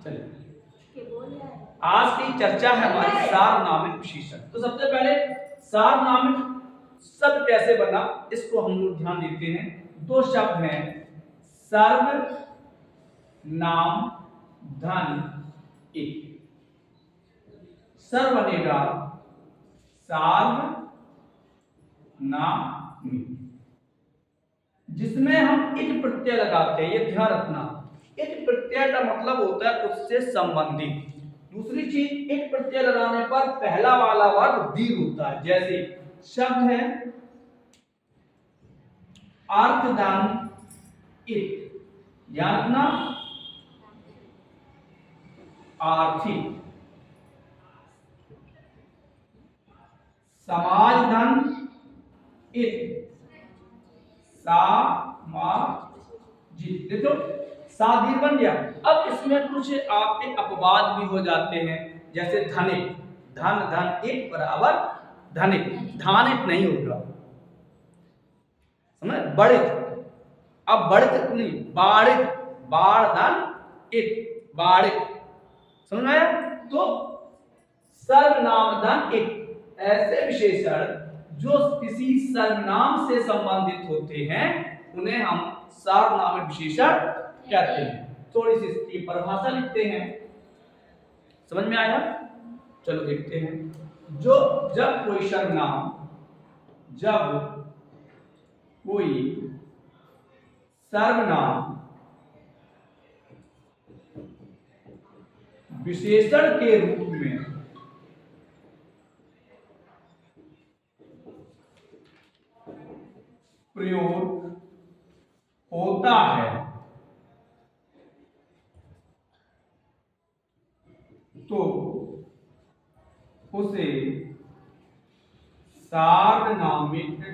चलिए आज की चर्चा है हमारी सार्वनामिक विशेषण। तो सबसे पहले सार्वनामिक शब्द कैसे बना इसको हम लोग ध्यान देते हैं। दो शब्द हैं, सर्व नाम धन एक। सर्व बनेगा सार्व नाम, जिसमें हम इट प्रत्यय लगाते हैं। ये ध्यान रखना, इट प्रत्यय का मतलब होता है उससे संबंधित। दूसरी चीज, इट प्रत्यय लगाने पर पहला वाला वर्ग दीर्घ होता है। जैसे शब्द है अर्थदान इट, ध्यान रखना, आर्थिक। समाज धन इट, सामाजिक। देखो सादीर बन गया। अब इसमें कुछ आपके अपवाद भी हो जाते हैं, जैसे धनिक, धन धन एक बराबर धनिक, धानिक नहीं होगा, समझ। बड़ित, अब बड़ित नहीं, बाड़ित, बाड़ धन एक, बाड़ित, समझ में आया। तो सर्वनाम धन एक ऐसे विशेषण जो किसी सर्वनाम से संबंधित होते हैं उन्हें हम सार्वनामिक विशेषण कहते हैं। थोड़ी सी इसकी परिभाषा लिखते हैं, समझ में आया। चलो देखते हैं। जब कोई सर्वनाम, जब कोई सर्वनाम विशेषण के रूप में प्रयोग होता है तो उसे सार्वनामिक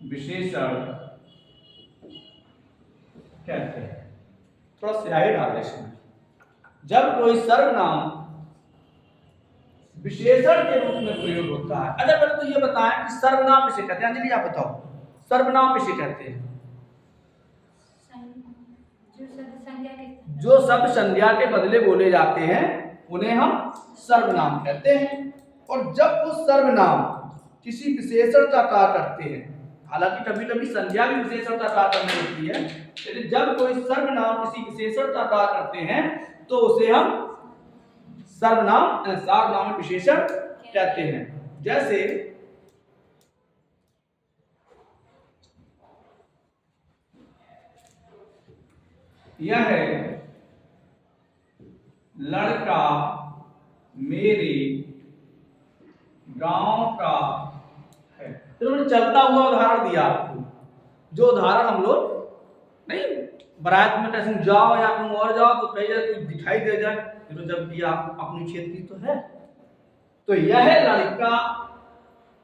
विशेषण कहते हैं। थोड़ा स्याही डाल इसमें। जब कोई सर्वनाम विशेषण के रूप में प्रयोग होता है। अच्छा पहले तो ये बताएं कि सर्वनाम किसे कहते हैं। अंजलि आप बताओ, सर्वनाम किसे कहते हैं? जो शब्द संज्ञा के बदले बोले जाते हैं उन्हें हम सर्वनाम कहते हैं। और जब वो सर्वनाम किसी विशेषण का कार्य करते हैं, हालांकि कभी कभी संज्ञा भी विशेषण का कार्य करनी होती है, लेकिन जब कोई सर्वनाम किसी विशेषण का कार्य करते हैं तो उसे हम सार्वनामिक विशेषण कहते हैं। जैसे यह लड़का मेरे गांव का है। तो मैंने चलता हुआ उदाहरण दिया आपको, जो उदाहरण हम लोग नहीं बारात में कैसे जाओ या तुम और जाओ तो कहीं कुछ दिखाई दे जाए, तो जब भी आप अपनी क्षेत्र की तो है। तो यह लड़का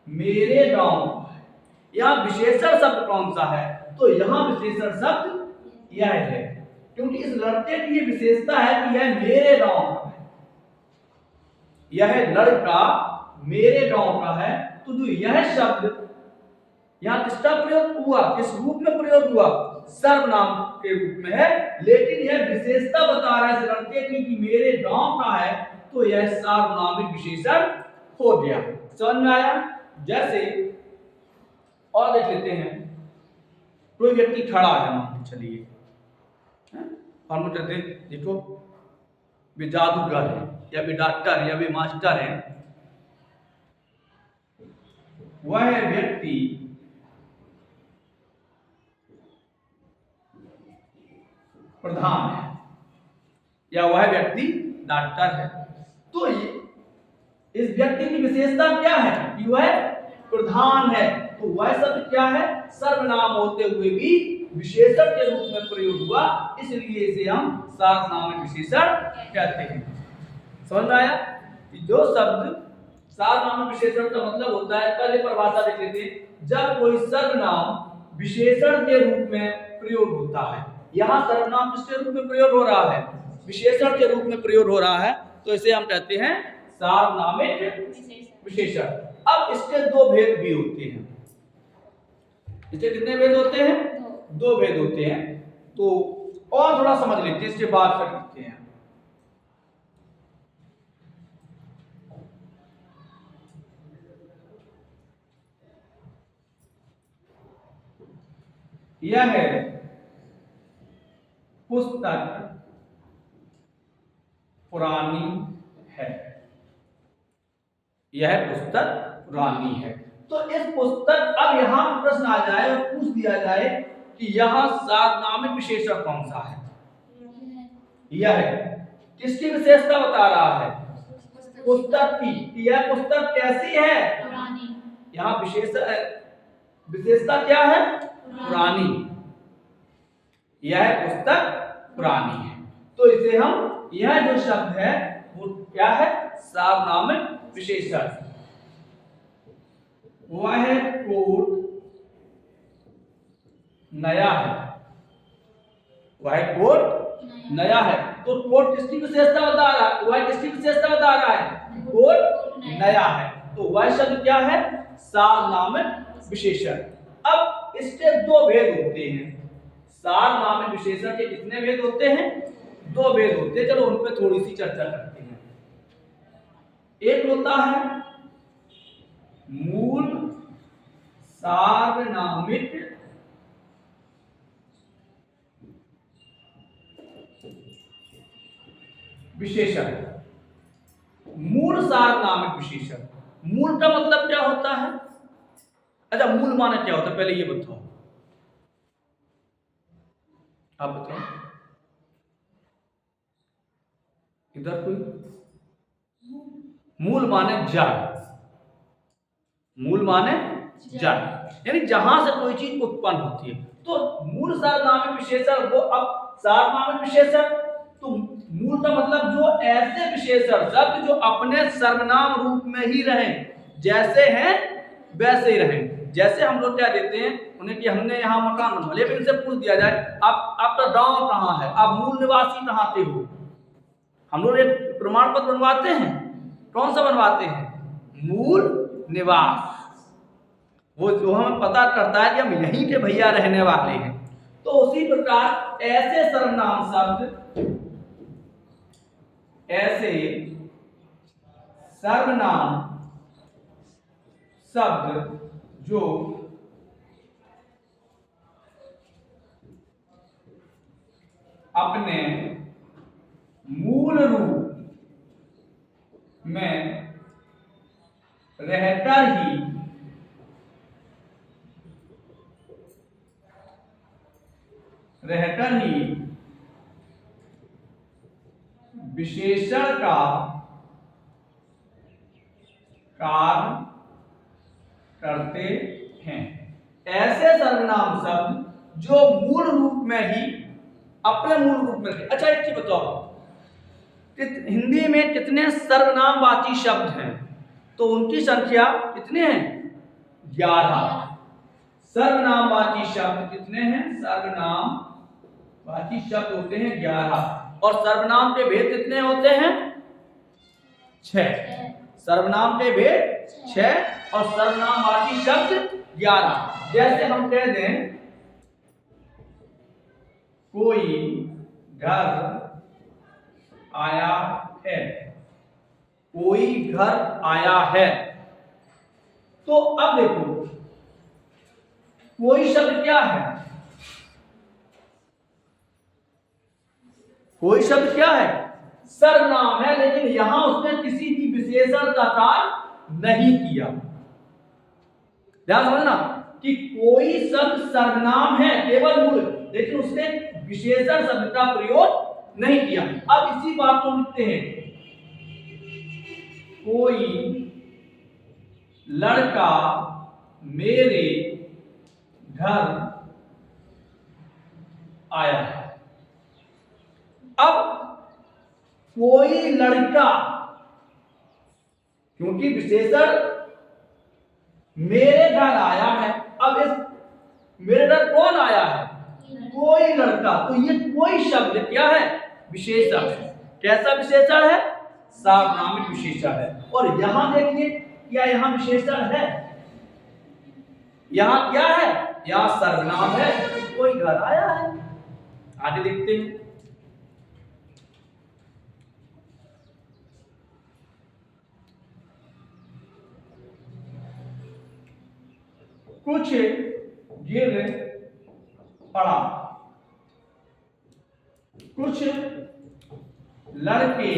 मेरे गांव का है। यहाँ विशेषण शब्द कौन सा है? तो यहाँ विशेषण शब्द यह है, क्योंकि इस लड़के की ये विशेषता है कि यह मेरे गांव का है। यह लड़का मेरे गांव का है। तो जो यह शब्द यहाँ किसका प्रयोग हुआ, किस रूप में प्रयोग हुआ? सर्वनाम के रूप में है, लेकिन यह विशेषता बता रहा है इस लड़के की कि मेरे गांव का है, तो यह सार्वनामिक विशेषण हो गया। समझ में आया। जैसे और देख लेते हैं, कोई व्यक्ति खड़ा है, मान चलिए, और मुझे देखो वे जादूगर है या वे डॉक्टर है या वे मास्टर है। वह व्यक्ति प्रधान है या वह व्यक्ति डॉक्टर है। तो इस व्यक्ति की विशेषता क्या है कि वह प्रधान है। तो वह शब्द क्या है? सर्वनाम होते हुए भी विशेषण के रूप में प्रयोग हुआ, इसलिए इसे हम सार्वनामिक विशेषण कहते हैं। समझ में आया। जो शब्द सार्वनामिक विशेषण का मतलब होता है, पहले परिभाषा देख लेते हैं। जब कोई सर्वनाम विशेषण के रूप में प्रयोग होता है, यहाँ सर्वनाम किसके रूप में प्रयोग हो रहा है? विशेषण के रूप में प्रयोग हो रहा है, तो इसे हम कहते हैं सार्वनामिक विशेषण। अब इसके दो भेद भी होते हैं। इसके कितने भेद होते हैं? दो भेद होते हैं। तो और थोड़ा समझ लेते हैं, इसके बाद फिर करते हैं। यह है पुस्तक पुरानी है। यह पुस्तक पुरानी है। तो इस पुस्तक, अब यहां प्रश्न आ जाए और पूछ दिया जाए कि यह सार्वनामिक विशेषण कौन सा है? यह है। किसकी विशेषता बता रहा है? पुस्तक की। यह पुस्तक कैसी है? पुरानी। यहाँ विशेषता क्या है? पुरानी। यह पुस्तक पुरानी है। तो इसे हम, यह जो शब्द है वो क्या है? सार्वनामिक विशेषण। वह कोट नया है। वह कोट नया है। तो कोट किसकी विशेषता बता रहा है? वह किसकी विशेषता बता रहा है? कोट नया है। तो वह शब्द क्या है? सार्वनामिक विशेषण। अब इसके दो भेद होते हैं। सार्वनामिक विशेषण के कितने भेद होते हैं? दो भेद होते हैं। चलो उन पे थोड़ी सी चर्चा करते हैं। एक होता है मूल सार्वनामिक विशेषण। मूल सार्वनामिक विशेषण। मूल का मतलब क्या होता है? अच्छा, मूल माने क्या होता है पहले ये बताओ, आप बताओ। इधर कोई? मूल माने जड़। मूल माने जड़, यानी जहां से कोई चीज उत्पन्न होती है। तो मूल सार्वनामिक विशेषण वो, अब सार्वनामिक विशेषण तो मूल का मतलब जो ऐसे विशेषण शब्द जो अपने सर्वनाम रूप में ही रहें, जैसे हैं वैसे ही रहें। जैसे हम लोग क्या देते हैं उन्हें कि हमने यहाँ मकान बनवा लिया, इनसे पूछ दिया जाए आप आपका गांव कहाँ है, आप मूल निवासी कहाँ के हो, हम लोग एक प्रमाण पत्र बनवाते हैं। कौन सा बनवाते हैं? मूल निवास। वो जो हमें पता करता है कि हम यहीं के भैया रहने वाले हैं। तो उसी प्रकार ऐसे सर्वनाम शब्द, ऐसे सर्वनाम शब्द जो अपने मूल रूप में रहकर ही विशेषण का कार्य करते हैं। ऐसे सर्वनाम शब्द जो मूल रूप में ही, अपने मूल रूप में। अच्छा एक चीज बताओ, हिंदी में कितने सर्वनामवाची शब्द हैं? तो उनकी संख्या कितने हैं? 11। सर्वनामवाची शब्द कितने हैं? सर्वनामवाची शब्द होते हैं 11। और सर्वनाम के भेद कितने होते हैं? 6। सर्वनाम के भेद 6 और सर्वनामवाची शब्द 11। जैसे हम कह दें कोई घर आया है, कोई घर आया है। तो अब देखो, कोई शब्द क्या है? कोई शब्द क्या है? सर्वनाम है, लेकिन यहां उसने किसी भी विशेषण का कार्य नहीं किया। ध्यान समझना कि कोई शब्द सर्वनाम है केवल मूल, लेकिन उसने विशेषण शब्द का प्रयोग नहीं किया। अब इसी बात को लिखते हैं, कोई लड़का मेरे घर आया है। अब कोई लड़का, क्योंकि विशेषण मेरे घर आया है, अब इस मेरे घर कौन आया है? कोई लड़का। तो ये कोई शब्द क्या है? विशेषण। कैसा विशेषण है? सार्वनामिक विशेषण है। और यहां देखिए क्या यहां विशेषण है? यहां क्या है? या सर्वनाम है, कोई घर आया है। आगे देखते हैं। कुछ गिर पड़ा, कुछ लड़के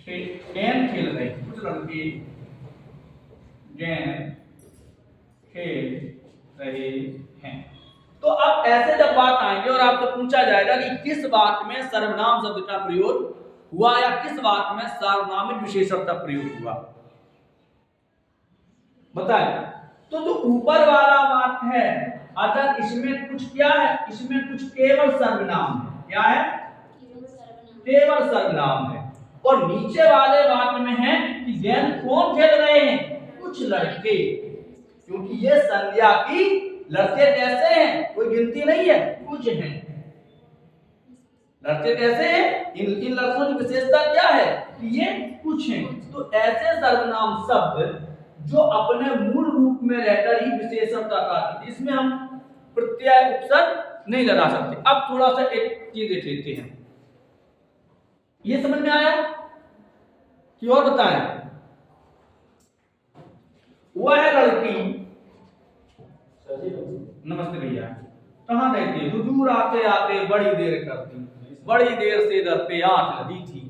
गेंद खेल रहे, कुछ लड़के गेंद खेल रहे हैं। तो अब ऐसे जब बात आएंगे और आपसे पूछा जाएगा कि किस बात में सर्वनाम शब्द का प्रयोग हुआ या किस बात में सार्वनामिक विशेषण का प्रयोग हुआ, बताएं। तो जो ऊपर वाला बात है, अगर इसमें कुछ क्या है, इसमें कुछ केवल सर्वनाम है। क्या है? केवल सर्वनाम है। और नीचे वाले बात में है कि गेंद कौन खेल रहे हैं, कुछ लड़के, क्योंकि ये संज्ञा की लड़के कैसे हैं, कोई गिनती नहीं है, कुछ हैं। लड़के कैसे हैं, इन लड़कों की विशेषता क्या है कि ये कुछ हैं। तो ऐसे सर्वनाम शब्द जो अपने मूल रूप में रहकर ही विशेषण का कार्य, इसमें हम प्रत्यय उपसर्ग नहीं लगा सकते। अब थोड़ा सा एक चीज देख लेते हैं, ये समझ में आया कि और बताएं। वह लड़की, नमस्ते भैया, कहाँ गई थी? हुजूर आते आते बड़ी देर करती, बड़ी देर से इधर पे आंख लगी थी।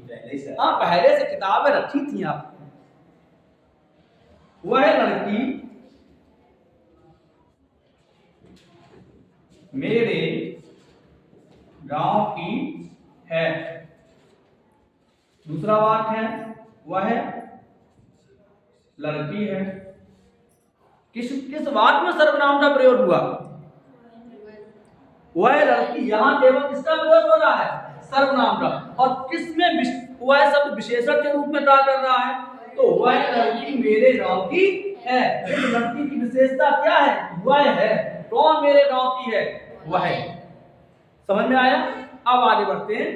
हाँ, पहले से किताबें रखी थी आप। वह लड़की मेरे गांव की है। दूसरा बात है, वह लड़की है। किस किस बात में सर्वनाम का प्रयोग हुआ? वह लड़की, यहां केवल किसका प्रयोग हो रहा है? सर्वनाम का। और किसमें वह शब्द विशेषण के रूप में कार्य कर रहा है? तो वह लड़की मेरे गांव की है। लड़की की विशेषता क्या है? वह है। कौन मेरे गांव की है? वह है। समझ में आया? अब आगे बढ़ते हैं।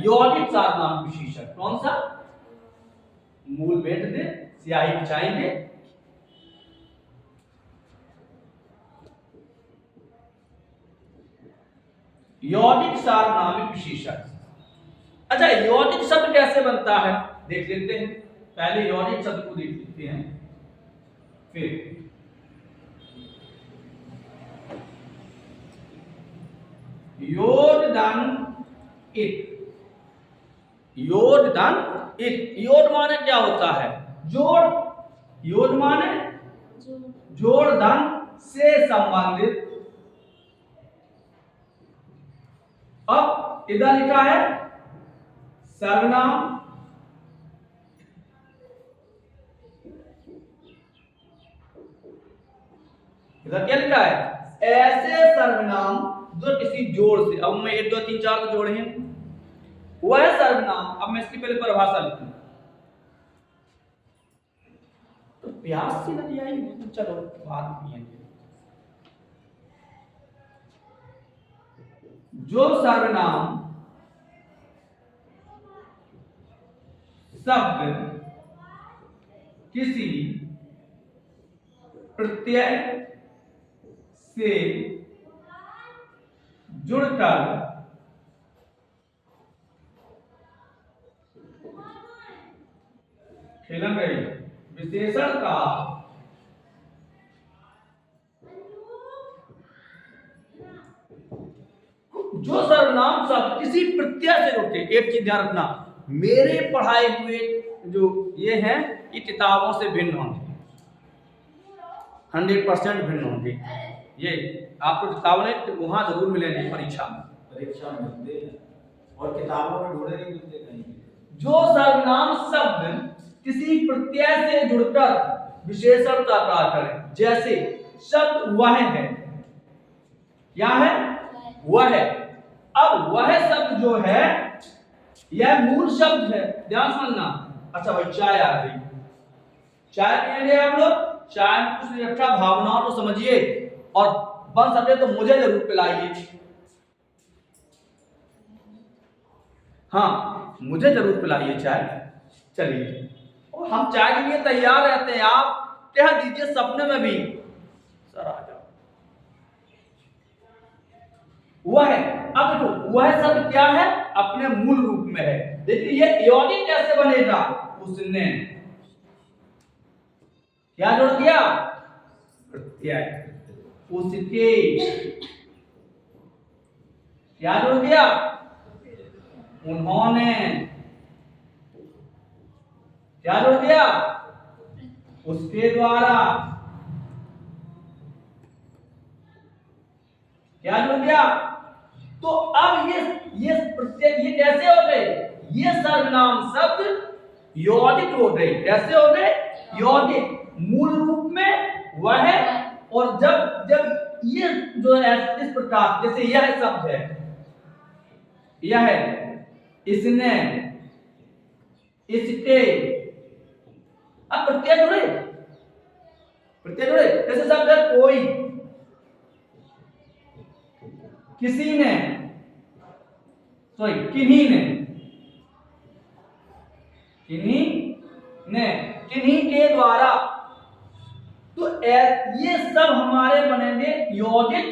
यौगिक सार्वनाम विशेषण कौन सा? मूल बैठ दे, स्याही बिछाएंगे। यौगिक सार्वनामिक विशेषण। अच्छा, यौगिक शब्द कैसे बनता है देख लेते हैं। पहले यौगिक शब्द को देख लेते हैं, फिर योड धन इत। योड धन इत। योड माने क्या होता है? जोड़। योड माने जोड़ धन से संबंधित। अब इधर लिखा है सर्वनाम, इधर क्या लिखा है? ऐसे सर्वनाम जो किसी जोड़ से, अब मैं 1 2 3 4 तो जोड़े हैं, वह सर्वनाम। अब मैं इसकी पहले परिभाषा लिखूं, तो प्यास सी लगी आई, तो चलो बाद में पिएंगे। जो सर्वनाम शब्द किसी प्रत्यय से जुड़कर खेलन गई विशेषण का जो सर्वनाम शब्द किसी प्रत्यय से जुड़ते। एक चीज ध्यान रखना, मेरे पढ़ाए हुए जो ये हैं, ये किताबों से भिन्न होंगे, 100% भिन्न होंगे। ये आपको किताबें वहां जरूर मिलेंगे, परीक्षा में मिलते हैं और किताबों में ढूंढे नहीं मिलते कहीं। जो सर्वनाम शब्द किसी प्रत्यय से जुड़कर विशेषण का कार्य करे, जैसे शब्द वह है। क्या है? वह है। अब वह शब्द जो है यह मूल शब्द है, ध्यान समझना। अच्छा भाई, चाय आ गई, चाय पिएंगे हम लोग। चाय में कुछ नहीं रखा, भावनाओं को समझिए और बन सके तो मुझे जरूर पिलाइए। हाँ, मुझे जरूर पिलाइए चाय। चलिए, और हम चाय के लिए तैयार रहते हैं। आप कह दीजिए सपने में भी सर आ जाओ। वह अब देखो वह शब्द क्या है, अपने मूल रूप में है। देखिए ये यौगिक कैसे बनेगा, उसने क्या जोड़ दिया, प्रत्यय, उसके क्या जोड़ दिया, उन्होंने क्या जोड़ दिया, उसके द्वारा क्या जोड़ दिया। तो अब ये प्रत्यय ये कैसे हो गए, ये सर्वनाम शब्द यौगिक हो गए। कैसे हो गए, यौगिक, मूल रूप में वह है, और जब जब ये जो है इस प्रकार, जैसे यह शब्द है, यह है, इसने, इसके, अब प्रत्यय जुड़े, प्रत्यय जुड़े। जैसे शब्द है कोई, किसी ने, सॉरी किन्हीं ने, किन्हीं ने, किन्हीं के द्वारा। तो ये सब हमारे बनेंगे यौगिक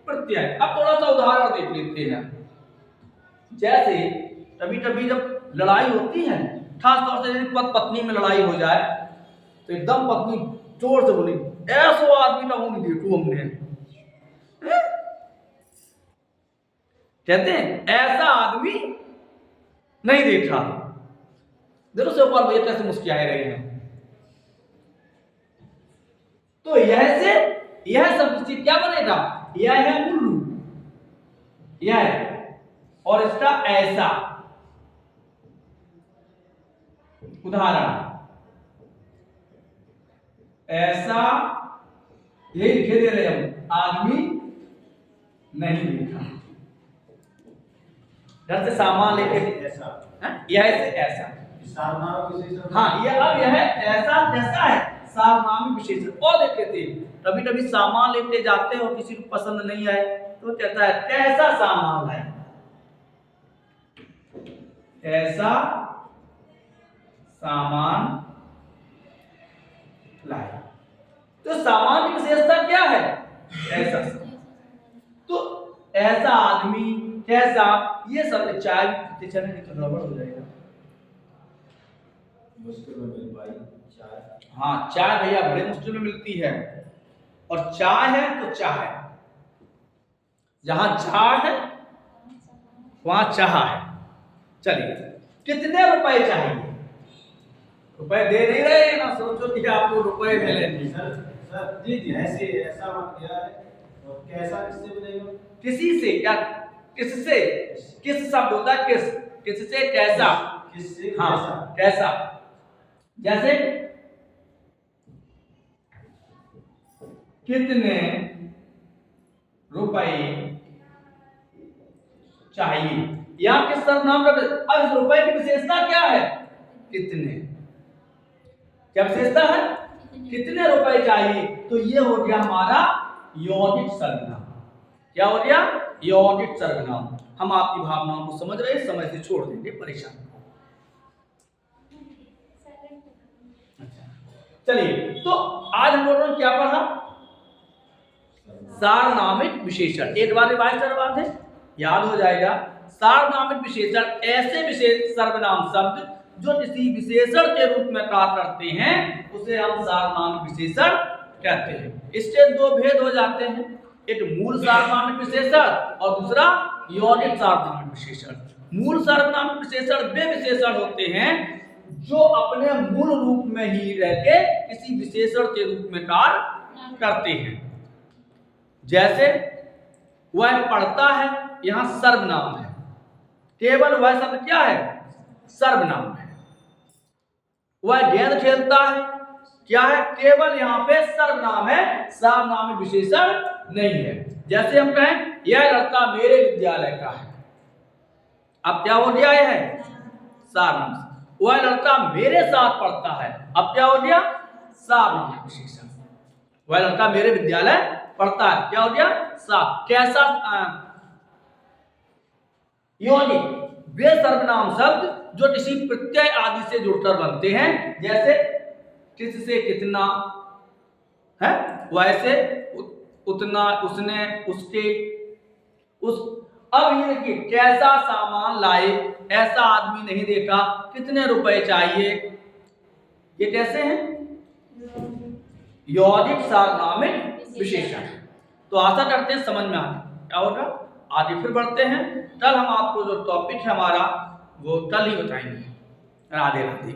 प्रत्यय। अब थोड़ा सा उदाहरण देख लेते हैं। जैसे कभी कभी जब लड़ाई होती है, खास तौर से यदि पत्नी में लड़ाई हो जाए, तो एकदम पत्नी जोर से बोली, ऐसा आदमी ना होने देखो हमने, कहते हैं ऐसा आदमी नहीं देखा। देखो से ऊपर भैया कैसे मुस्कुराए रहे हैं। तो यह से यह सब चीज क्या बनेगा, यह है मूल रूप, यह है, और इसका ऐसा उदाहरण, ऐसा यही लिखे दे रहे हम, आदमी नहीं देखा। घर से सामान लेके ऐसा, यह से ऐसा, सार्वनाम विशेषण। हाँ, ये अब यह ऐसा जैसा है सार्वनामिक विशेषण। और देख लेते, कभी कभी सामान लेते जाते हो, किसी को पसंद नहीं आए तो कहता है कैसा सामान लाए, कैसा सामान लाए। तो सामान की विशेषता क्या है, ऐसा। तो ऐसा आदमी, कैसा, ये सब चाय चलने की गड़बड़ हो जाएगा। मुश्किल में मिल पाई चाय। हाँ, चाय भैया बड़े मुश्किल में मिलती है, और चाय है तो चाह है, जहां चाह है वहां चाह है। चलिए, कितने रुपए चाहिए, रुपए दे नहीं रहे ना, सोचो कि आपको रुपए मिलेंगे। सर जी जी, ऐसे ऐसा मत किया है, और कैसा किससे बनेगा, किसी से, क्या किससे, किस शब्द होता है, किस, किससे कैसा, किससे हाँ कैसा। जैसे कितने रुपए चाहिए, या किस सर्वनाम का। अब इस रुपए की विशेषता क्या है, कितने, क्या विशेषता है, कितने रुपए चाहिए। तो ये हो गया हमारा यौगिक सर्वनाम। क्या हो गया, यौगिक सर्वनाम। हम आपकी भावनाओं को समझ रहे, समय से छोड़ देंगे परेशान। चलिए, तो आज हम लोगों ने क्या पढ़ा, सार्वनामिक विशेषण। एक बार रिवाइज करवा दें, याद हो जाएगा। सार्वनामिक विशेषण ऐसे विशेष सर्वनाम शब्द जो किसी विशेषण के रूप में कार्य करते हैं, उसे हम सार्वनामिक विशेषण कहते हैं। इसके दो भेद हो जाते हैं, एक मूल सार्वनामिक विशेषण और दूसरा यौगिक सार्वनामिक विशेषण। मूल सार्वनामिक विशेषण वे विशेषण होते हैं जो अपने मूल रूप में ही रहकर किसी विशेषण के रूप में कार्य करते हैं। जैसे वह पढ़ता है, यहां सर्वनाम है, केवल वह शब्द क्या है, सर्वनाम है। वह गेंद खेलता है, क्या है, केवल यहां पे सर्वनाम है, सार्वनामिक विशेषण नहीं है। जैसे हम कहें यह लड़का मेरे विद्यालय का है, अब क्या हो गया, यह है सार्वनाम। वह लड़का मेरे साथ पढ़ता है, अब क्या हो गया, सार्वनामिक विशेषण। वह लड़का मेरे विद्यालय पढ़ता है, क्या हो गया, साथ। कैसा, यौगिक वे सर्वनाम शब्द जो किसी प्रत्यय आदि से जुड़कर बनते हैं। जैसे किससे कितना, है वैसे उतना उसने उसके उस अब ये देखिए कैसा सामान लाए ऐसा आदमी नहीं देखा, कितने रुपए चाहिए, ये कैसे हैं यौगिक सार्वनामिक विशेषण। तो आशा करते हैं समझ में आ गया। क्या होगा आगे फिर बढ़ते हैं, कल हम आपको जो टॉपिक है हमारा वो कल ही बताएंगे। राधे राधे।